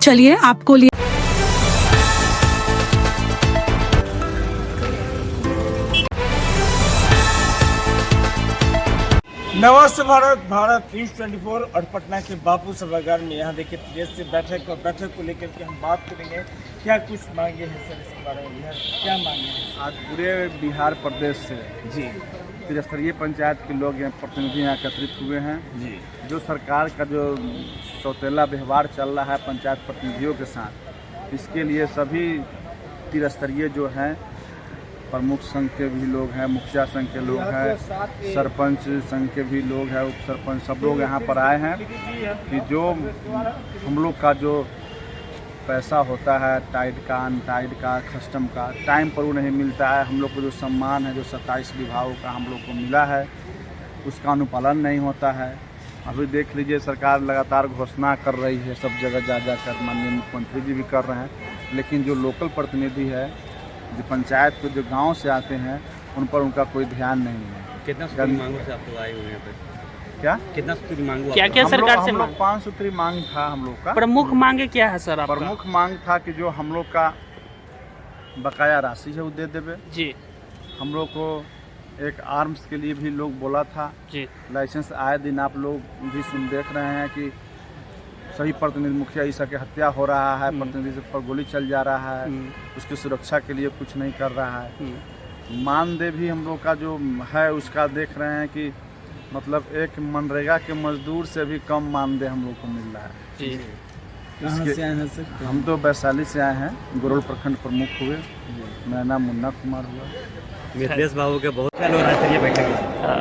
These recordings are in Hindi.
चलिए आपको लिए नमस्ते भारत, भारत न्यूज 24 और पटना के बापू सभागार में यहाँ देखिए प्रेस से बैठक को लेकर के हम बात करेंगे। क्या कुछ मांगे हैं सर इस बारे में, क्या मांगे हैं? आज पूरे बिहार प्रदेश से जी त्रिस्तरीय पंचायत के लोग यहाँ प्रतिनिधि यहाँ एकत्रित हुए हैं। जी जो सरकार का जो सौतेला व्यवहार चल रहा है पंचायत प्रतिनिधियों के साथ, इसके लिए सभी त्रिस्तरीय जो हैं प्रमुख संघ के भी लोग हैं, मुखिया संघ के लोग हैं, सरपंच संघ के भी लोग हैं, उप सरपंच, सब लोग यहाँ पर आए हैं कि जो हम लोग का जो पैसा होता है टाइड का, अनटाइड का, कस्टम का, टाइम पर वो नहीं मिलता है। हम लोग को जो सम्मान है जो 27 विभागों का हम लोग को मिला है उसका अनुपालन नहीं होता है। अभी देख लीजिए सरकार लगातार घोषणा कर रही है, सब जगह जा कर माननीय मुख्यमंत्री जी भी कर रहे हैं, लेकिन जो लोकल प्रतिनिधि है जो पंचायत के जो गांव से आते हैं उन पर उनका कोई ध्यान नहीं है। कितना सूत्री मांगों से आप लोग आए हुए हैं पे? क्या कितना सूत्री मांगो? क्या क्या सरकार से हम लोग 5 सूत्री मांग था हम लोग का। प्रमुख मांगे क्या है सर आपका? प्रमुख मांग था कि जो हम लोग का बकाया राशि है वो दे देवे जी। हम लोग को एक आर्म्स के लिए भी लोग बोला था जी। लाइसेंस आए दिन आप लोग भी सुन देख रहे हैं कि सभी प्रतिनिधि मुखिया ईसा की हत्या हो रहा है, प्रतिनिधि पर गोली चल जा रहा है, उसकी सुरक्षा के लिए कुछ नहीं कर रहा है। मानदेय भी हम लोग का जो है उसका देख रहे हैं कि मतलब एक मनरेगा के मजदूर से भी कम मानदेय हम लोग को मिल रहा है। जी कहाँ से आए हैं सर? हम तो वैशाली से आए हैं, गुरुल प्रखंड प्रमुख हुए। मेरा नाम मुन्ना कुमार हुआ। मिथिलेश बाबू के बहुत ख्याल हो रहा है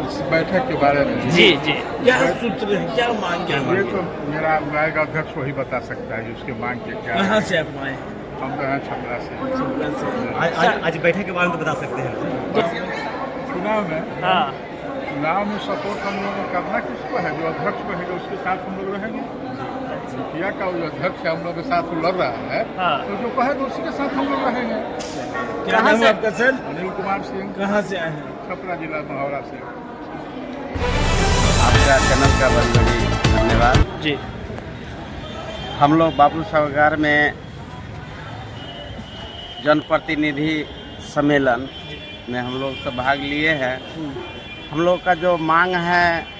इस बैठक के बारे में जी जी क्या सूत्र है, क्या मांगे हैं? ये तो मेरा विभाग अध्यक्ष वही बता सकता है उसके मांग के क्या। कहाँ से आप आए? हम तो हैं छपरा से। आज बैठक के बारे में तो बता सकते हैं। चुनाव में हाँ चुनाव में सपोर्ट हम लोगों को करना किसको है? जो अध्यक्ष रहेगा उसके साथ हम लोग रहेंगे। मुखिया का जो अध्यक्ष है हम लोग के साथ वो लड़ रहा है, तो जो कहेगा उसी के साथ हम लोग रहेंगे। क्या नाम है आपका सर? अनिल कुमार सिंह, कहाँ से आए हैं? छपरा जिला महोरा से। आपका चैनल का बहुत बड़ी धन्यवाद जी। हम लोग बापू सभागार में जनप्रतिनिधि सम्मेलन में हम लोग सब भाग लिए हैं। हम लोग का जो मांग है,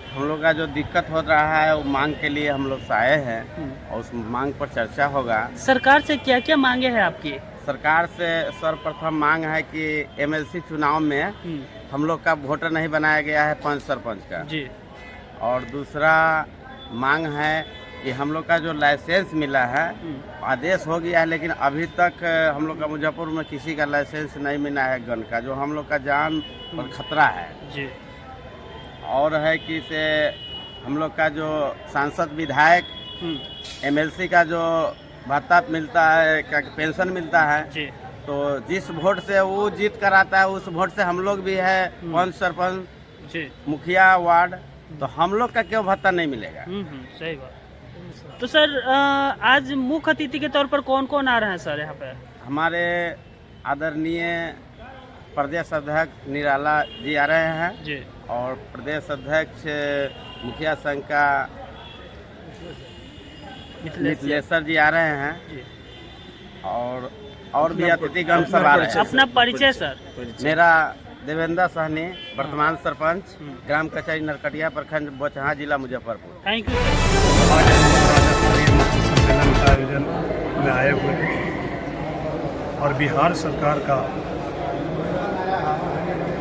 हम लोग का जो दिक्कत हो रहा है वो मांग के लिए हम लोग आए हैं और उस मांग पर चर्चा होगा। सरकार से क्या क्या मांगे हैं आपकी? सरकार से सर्वप्रथम मांग है कि एमएलसी चुनाव में हम लोग का वोटर नहीं बनाया गया है पंच सरपंच का जी। और दूसरा मांग है कि हम लोग का जो लाइसेंस मिला है आदेश हो गया है, लेकिन अभी तक हम लोग का मुजफ्फरपुर में किसी का लाइसेंस नहीं मिला है गन का, जो हम लोग का जान पर खतरा है जी। और है कि से हम लोग का जो सांसद विधायक एमएलसी का जो भत्ता मिलता है, क्या पेंशन मिलता है जी। तो जिस वोट से वो जीत कर आता है उस वोट से हम लोग भी है पंच सरपंच जी। मुखिया वार्ड, तो हम लोग का क्यों भत्ता नहीं मिलेगा? सही बात। तो सर आज मुख्य अतिथि के तौर पर कौन कौन आ रहे हैं सर यहाँ पे? हमारे आदरणीय प्रदेश अध्यक्ष निराला जी आ रहे हैं जी। और प्रदेश अध्यक्ष मुखिया संघ का मिथिलेश्वर जी आ रहे हैं जी। और भी अतिथिगण सब आ रहे हैं। अपना परिचय सर? मेरा देवेंद्र सहनी, वर्तमान सरपंच, ग्राम कचहरी नरकटिया, प्रखंड बोचहा, जिला मुजफ्फरपुर। Thank you. सम्मेलन का आयोजन में आए हुए हैं और बिहार सरकार का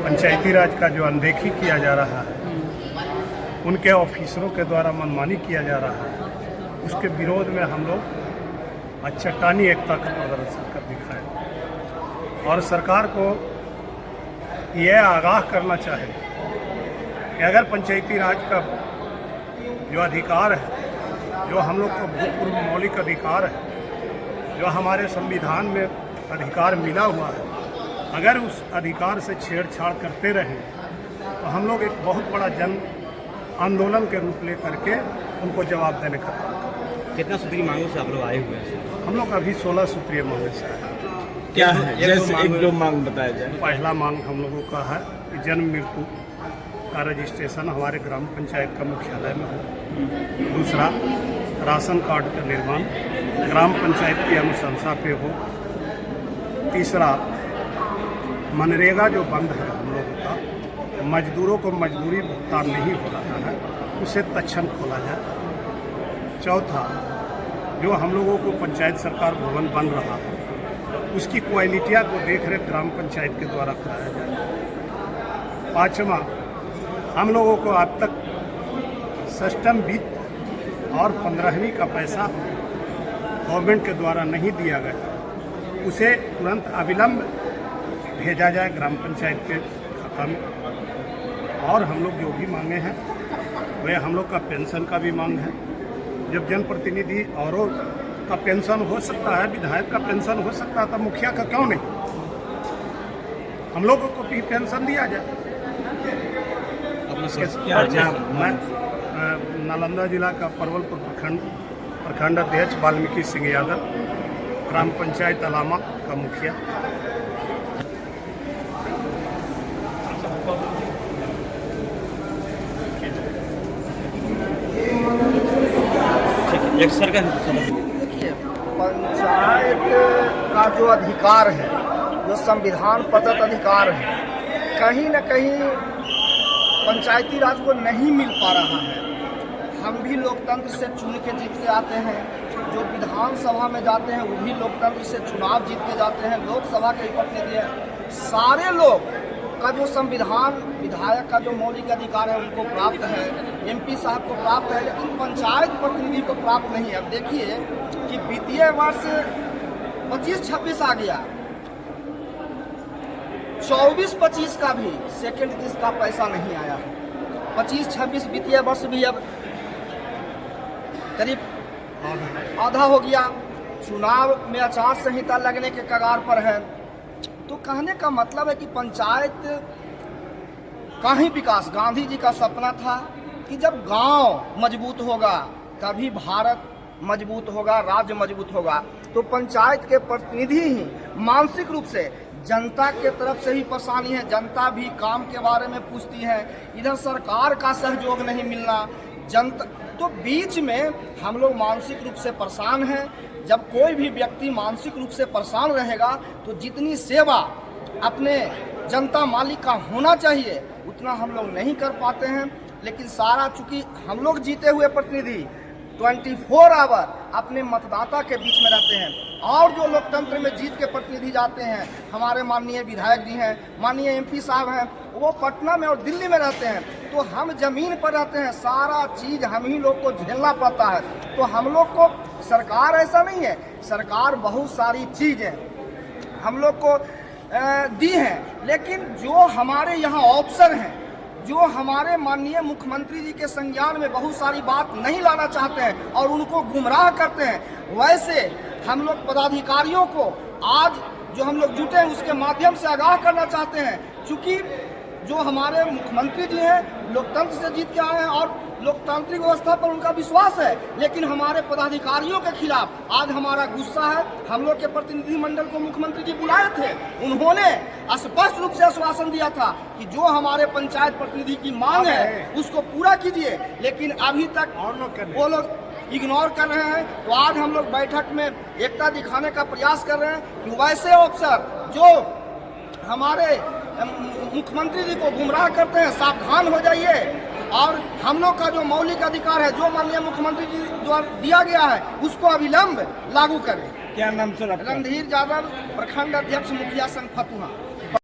पंचायती राज का जो अनदेखी किया जा रहा है, उनके ऑफिसरों के द्वारा मनमानी किया जा रहा है, उसके विरोध में हम लोग आज चट्टानी एकता का प्रदर्शन कर दिखाए और सरकार को यह आगाह करना चाहे कि अगर पंचायती राज का जो अधिकार है, जो हम लोग को भूतपूर्व मौलिक अधिकार है, जो हमारे संविधान में अधिकार मिला हुआ है, अगर उस अधिकार से छेड़छाड़ करते रहें तो हम लोग एक बहुत बड़ा जन आंदोलन के रूप ले करके उनको जवाब देने का काम करें। कितना सूत्री मांगों से आप लोग आए हुए हैं? हम लोग अभी 16 सूत्रीय मांगे से आए। क्या है? जैसे एक दो मांग बताया जाए। पहला मांग हम लोगों का है कि जन्म मृत्यु का रजिस्ट्रेशन हमारे ग्राम पंचायत का मुख्यालय में हो। दूसरा राशन कार्ड का निर्माण ग्राम पंचायत की अनुशंसा पे हो। तीसरा, मनरेगा जो बंद है हम लोगों का, मजदूरों को मजदूरी भुगतान नहीं हो रहा है, उसे तत्क्षण खोला जाए। चौथा, जो हम लोगों को पंचायत सरकार भवन बन रहा है उसकी क्वालिटिया को देख रेख ग्राम पंचायत के द्वारा कराया जाए। पाँचवा, हम लोगों को अब तक सिस्टम वित्त और 15वीं का पैसा गवर्नमेंट के द्वारा नहीं दिया गया, उसे तुरंत अविलंब भेजा जाए ग्राम पंचायत के खाता में। और हम लोग जो भी मांगे हैं वह हम लोग का पेंशन का भी मांग है। जब जनप्रतिनिधि औरों का पेंशन हो सकता है, विधायक का पेंशन हो सकता है, तो मुखिया का क्यों नहीं? हम लोगों को भी पेंशन दिया जाए। मैं नालंदा जिला का परवलपुर प्रखंड अध्यक्ष वाल्मीकि सिंह यादव, ग्राम पंचायत अलामा का मुखिया। एक सर का देखिए, पंचायत का जो अधिकार है, जो संविधान प्रदत्त अधिकार है, कहीं न कहीं पंचायती राज को नहीं मिल पा रहा है। हम भी लोकतंत्र से चुन के जीत के आते हैं, जो विधानसभा में जाते हैं वो भी लोकतंत्र से चुनाव जीत के जाते हैं, लोकसभा के प्रतिनिधि हैं। सारे लोग का जो संविधान, विधायक का जो मौलिक अधिकार है उनको प्राप्त है, एमपी साहब को प्राप्त है, लेकिन पंचायत प्रतिनिधि को प्राप्त नहीं है। अब देखिए कि वित्तीय वर्ष 25-26 आ गया, 24-25 का भी सेकेंड किस्त का पैसा नहीं आया है। 25-26 वित्तीय वर्ष भी अब करीब आधा हो गया, चुनाव में आचार संहिता लगने के कगार पर है। तो कहने का मतलब है कि पंचायत का ही विकास, गांधी जी का सपना था कि जब गांव मजबूत होगा तभी भारत मजबूत होगा, राज्य मजबूत होगा। तो पंचायत के प्रतिनिधि ही मानसिक रूप से जनता के तरफ से ही परेशानी है, जनता भी काम के बारे में पूछती है, इधर सरकार का सहयोग नहीं मिलना, जनता तो बीच में हम लोग मानसिक रूप से परेशान हैं। जब कोई भी व्यक्ति मानसिक रूप से परेशान रहेगा तो जितनी सेवा अपने जनता मालिक का होना चाहिए उतना हम लोग नहीं कर पाते हैं। लेकिन सारा चूंकि हम लोग जीते हुए प्रतिनिधि 24 आवर अपने मतदाता के बीच में रहते हैं, और जो लोकतंत्र में जीत के प्रतिनिधि जाते हैं, हमारे माननीय विधायक जी हैं, माननीय एमपी साहब हैं, वो पटना में और दिल्ली में रहते हैं, तो हम जमीन पर रहते हैं, सारा चीज हम ही लोग को झेलना पड़ता है। तो हम लोग को सरकार ऐसा नहीं है, सरकार बहुत सारी चीजें हम लोग को दी हैं, लेकिन जो हमारे यहाँ अफसर हैं, जो हमारे माननीय मुख्यमंत्री जी के संज्ञान में बहुत सारी बात नहीं लाना चाहते हैं और उनको गुमराह करते हैं, वैसे हम लोग पदाधिकारियों को आज जो हम लोग जुटे हैं उसके माध्यम से आगाह करना चाहते हैं। चूँकि जो हमारे मुख्यमंत्री जी हैं लोकतंत्र से जीत के आए हैं और लोकतांत्रिक व्यवस्था पर उनका विश्वास है, लेकिन हमारे पदाधिकारियों के खिलाफ आज हमारा गुस्सा है। हम लोग के प्रतिनिधि मंडल को मुख्यमंत्री जी बुलाए थे, उन्होंने स्पष्ट रूप से आश्वासन दिया था कि जो हमारे पंचायत प्रतिनिधि की मांग है उसको पूरा कीजिए, लेकिन अभी तक वो लोग इग्नोर कर रहे हैं। तो आज हम लोग बैठक में एकता दिखाने का प्रयास कर रहे हैं कि वैसे अफसर जो हमारे मुख्यमंत्री जी को गुमराह करते हैं, सावधान हो जाइए और हम लोग का जो मौलिक अधिकार है, जो माननीय मुख्यमंत्री जी द्वारा दिया गया है, उसको अविलंब लागू करें। क्या नाम सर? रणधीर यादव, प्रखंड अध्यक्ष मुखिया संघ फतुहा।